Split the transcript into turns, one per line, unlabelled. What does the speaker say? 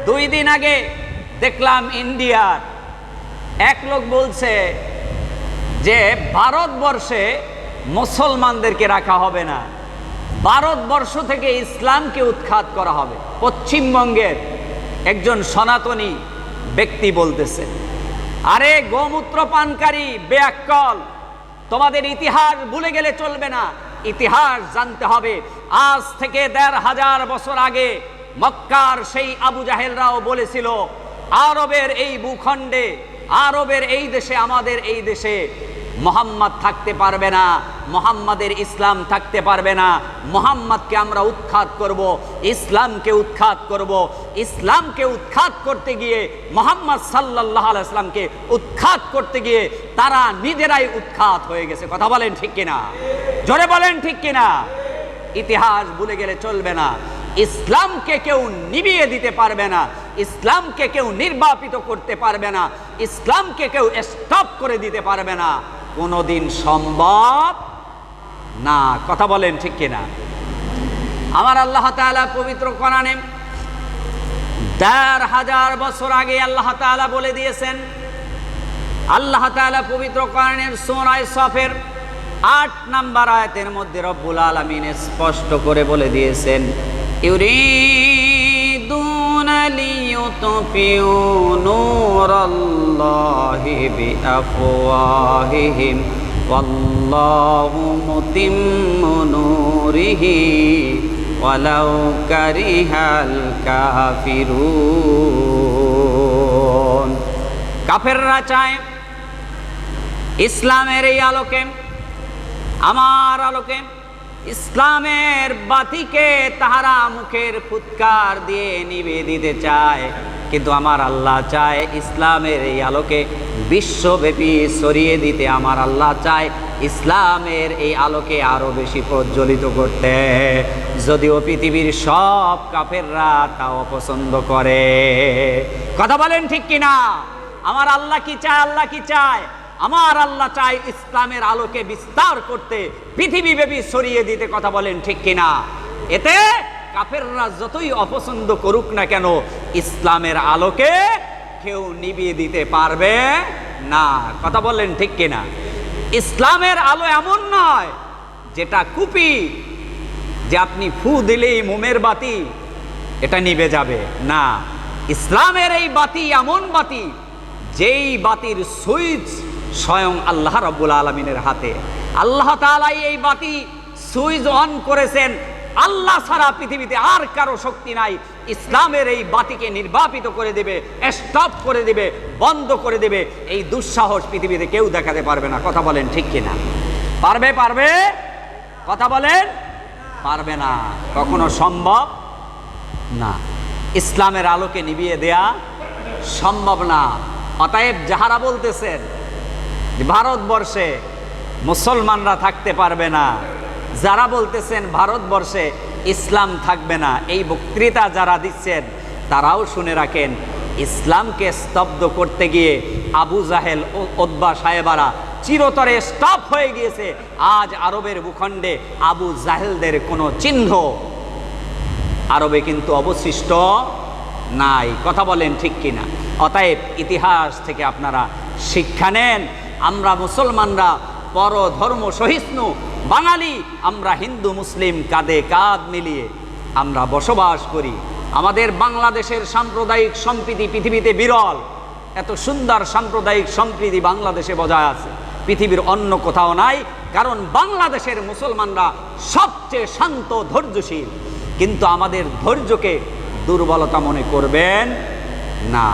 2 দিন আগে দেখলাম ইন্ডিয়ার এক লোক বলছে যে ভারতবর্ষে মুসলমানদেরকে রাখা হবে না, ভারতবর্ষ থেকে ইসলামকে উৎখাত করা হবে। পশ্চিমবঙ্গের একজন সনাতনী ব্যক্তি বলতেছে, আরে গোমূত্র পানকারী বেয়াক্কল, তোমাদের ইতিহাস ভুলে গেলে চলবে না, ইতিহাস জানতে হবে। আজ থেকে 1500 বছর আগে মক্কার সেই আবু জাহেলরাও বলেছিল আরবের এই ভূখণ্ডে, আরবের এই দেশে, আমাদের এই দেশে মুহাম্মদ থাকতে পারবে না, মুহাম্মাদের ইসলাম থাকতে পারবে না, মুহাম্মদকে আমরা উৎখাত করব, ইসলামকে উৎখাত করব। ইসলামকে উৎখাত করতে গিয়ে, মুহাম্মদ সাল্লাল্লাহু আলাইহি ওয়াসাল্লামকে উৎখাত করতে গিয়ে তারা নিজেরাই উৎখাত হয়ে গেছে। কথা বলেন ঠিক কিনা? জোরে বলেন ঠিক কিনা? ইতিহাস ভুলে গেলে চলবে না। ইসলামকে কেউ নিভিয়ে দিতে পারবে না, ইসলামকে কেউ নির্বাপিত করতে পারবে না, ইসলামকে কেউ স্টপ করে দিতে পারবে না, কোনোদিন সম্ভব না। কথা বলেন ঠিক কিনা? আমার আল্লাহ তাআলা পবিত্র কোরআনে 1500 বছর আগে আল্লাহ তাআলা বলে দিয়েছেন। আল্লাহ তাআলা পবিত্র কোরআনের সূরা সফের 8 নম্বর আয়াতের মধ্যে রব্বুল আলামিন স্পষ্ট করে বলে দিয়েছেন, ইউরিদুনা লিইউতফিউ নূরাল্লাহি বিআফওয়াহিহিম ওয়াল্লাহু মুতিম্মু নূরিহি ওয়ালাউ কারিহাল কাফিরুন। কাফেররা চায় ইসলামের এই আলোকে, আমার আলোকে, ইসলামের বাতিকে তাহারা মুখের ফুৎকার দিয়ে নিভিয়ে দিতে চায়, কিন্তু আমার আল্লাহ চায় ইসলামের এই আলোকে বিশ্বব্যাপী ছড়িয়ে দিতে। আমার আল্লাহ চায় ইসলামের এই আলোকে আরো বেশি প্রজ্বলিত করতে, যদিও পৃথিবীর সব কাফেররা তা অপছন্দ করে। কথা বলেন ঠিক কিনা? আমার আল্লাহ কি চায়? আল্লাহ কি চায়? আমার আল্লাহ চায় ইসলামের আলোকে বিস্তার করতে, পৃথিবীব্যাপী ছড়িয়ে দিতে। কথা বলেন ঠিক কিনা? এতে কাফেররা যতই অপছন্দ করুক না কেন, ইসলামের আলোকে কেউ নিভিয়ে দিতে পারবে না। কথা বলেন ঠিক কিনা? ইসলামের আলো এমন নয় যেটা কুপি, যে আপনি ফু দিলেই মোমের বাতি এটা নিভে যাবে না। ইসলামের এই বাতি এমন বাতি, যেই বাতির সুইচ স্বয়ং আল্লাহ রাব্বুল আলামিনের হাতে। আল্লাহ তাআলা এই বাতি সুইচ অন করেছেন, আল্লাহ ছাড়া পৃথিবীতে আর কারো শক্তি নাই ইসলামের এই বাতিকে নির্বাপিত করে দেবে, স্টপ করে দেবে, বন্ধ করে দেবে। এই দুঃসাহস পৃথিবীতে কেউ দেখাতে পারবে না। কথা বলেন ঠিক কিনা? পারবে? পারবে? কথা বলেন, পারবে না, কখনো সম্ভব না। ইসলামের আলোকে নিভিয়ে দেয়া সম্ভব না। অতএব যাহারা বলতেছেন ভারতবর্ষে মুসলমানরা থাকতে পারবে না, যারা বলতেছেন ভারতবর্ষে ইসলাম থাকবে না, এই বক্তৃতা যারা দিচ্ছেন তারাও শুনে রাখেন, ইসলামকে স্তব্ধ করতে গিয়ে আবু জাহেল ও উতবা সাহেবারা চিরতরে স্টপ হয়ে গিয়েছে। আজ আরবের ভূখণ্ডে আবু জাহেলদের কোনো চিহ্ন আরবে কিন্তু অবশিষ্ট নাই। কথা বলেন ঠিক কিনা? অতএব ইতিহাস থেকে আপনারা শিক্ষা নেন। আমরা মুসলমানরা পরধর্ম সহিষ্ণু বাঙালি, আমরা হিন্দু মুসলিম কাঁধে কাঁধ মিলিয়ে আমরা বসবাস করি। আমাদের বাংলাদেশের সাম্প্রদায়িক সম্প্রীতি পৃথিবীতে বিরল। এত সুন্দর সাম্প্রদায়িক সম্প্রীতি বাংলাদেশে বজায় আছে, পৃথিবীর অন্য কোথাও নাই। কারণ বাংলাদেশের মুসলমানরা সবচেয়ে শান্ত, ধৈর্যশীল। কিন্তু আমাদের ধৈর্যকে দুর্বলতা মনে করবেন না।